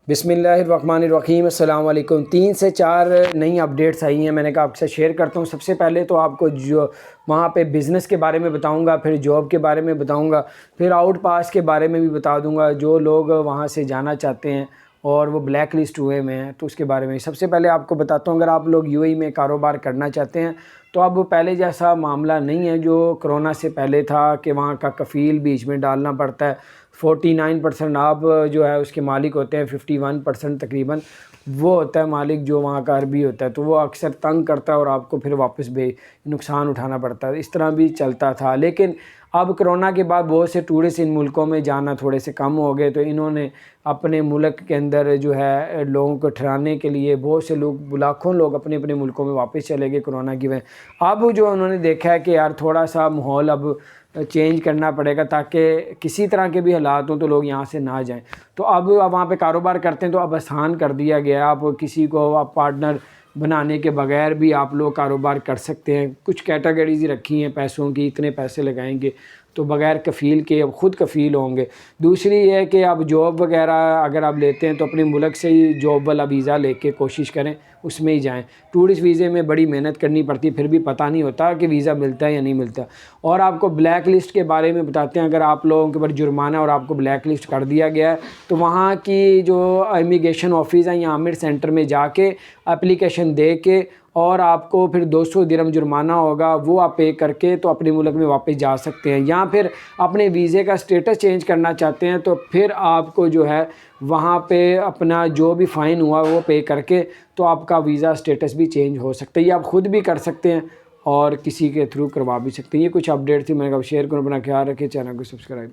بسم اللہ الرحمن الرحیم، السلام علیکم۔ 3 سے 4 نئی اپڈیٹس آئی ہیں، میں نے کہا آپ سے شیئر کرتا ہوں۔ سب سے پہلے تو آپ کو جو وہاں پہ بزنس کے بارے میں بتاؤں گا، پھر جاب کے بارے میں بتاؤں گا، پھر آؤٹ پاس کے بارے میں بھی بتا دوں گا۔ جو لوگ وہاں سے جانا چاہتے ہیں اور وہ بلیک لسٹ ہوئے میں ہیں تو اس کے بارے میں سب سے پہلے آپ کو بتاتا ہوں۔ اگر آپ لوگ یو اے ای میں کاروبار کرنا چاہتے ہیں تو اب پہلے جیسا معاملہ نہیں ہے جو کرونا سے پہلے تھا کہ وہاں کا کفیل بیچ میں ڈالنا پڑتا ہے۔ 49% آپ جو ہے اس کے مالک ہوتے ہیں، 51% تقریباً وہ ہوتا ہے مالک جو وہاں کا عربی ہوتا ہے، تو وہ اکثر تنگ کرتا ہے اور آپ کو پھر واپس نقصان اٹھانا پڑتا ہے۔ اس طرح بھی چلتا تھا، لیکن اب کرونا کے بعد بہت سے ٹورسٹ ان ملکوں میں جانا تھوڑے سے کم ہو گئے، تو انہوں نے اپنے ملک کے اندر جو ہے لوگوں کو ٹھہرانے کے لیے بہت سے لوگ، لاکھوں لوگ اپنے اپنے ملکوں میں واپس چلے گئے کرونا کی وجہ۔ اب جو انہوں نے دیکھا ہے کہ یار تھوڑا سا ماحول اب چینج کرنا پڑے گا تاکہ کسی طرح کے بھی حالات ہوں تو لوگ یہاں سے نہ جائیں، تو اب وہاں پہ کاروبار کرتے ہیں تو اب آسان کر دیا گیا ہے۔ آپ کسی کو آپ پارٹنر بنانے کے بغیر بھی آپ لوگ کاروبار کر سکتے ہیں۔ کچھ کیٹیگریز رکھی ہیں پیسوں کی، اتنے پیسے لگائیں گے تو بغیر کفیل کے اب خود کفیل ہوں گے۔ دوسری یہ ہے کہ آپ جاب وغیرہ اگر آپ لیتے ہیں تو اپنے ملک سے ہی جاب والا ویزا لے کے کوشش کریں اس میں ہی جائیں۔ ٹورسٹ ویزے میں بڑی محنت کرنی پڑتی ہے، پھر بھی پتہ نہیں ہوتا کہ ویزا ملتا ہے یا نہیں ملتا۔ اور آپ کو بلیک لسٹ کے بارے میں بتاتے ہیں، اگر آپ لوگوں کے اوپر جرمانہ اور آپ کو بلیک لسٹ کر دیا گیا ہے تو وہاں کی جو امیگریشن آفس ہیں یا عامر سینٹر میں جا کے اپلیکیشن دے کے اور آپ کو پھر 200 درہم جرمانہ ہوگا، وہ آپ پے کر کے تو اپنے ملک میں واپس جا سکتے ہیں۔ یا پھر اپنے ویزے کا سٹیٹس چینج کرنا چاہتے ہیں تو پھر آپ کو جو ہے وہاں پہ اپنا جو بھی فائن ہوا وہ پے کر کے تو آپ کا ویزا سٹیٹس بھی چینج ہو سکتا ہے۔ یہ آپ خود بھی کر سکتے ہیں اور کسی کے تھرو کروا بھی سکتے ہیں۔ یہ کچھ اپڈیٹ تھی، میں نے کہا شیئر کروں۔ اپنا خیال رکھیں، چینل کو سبسکرائب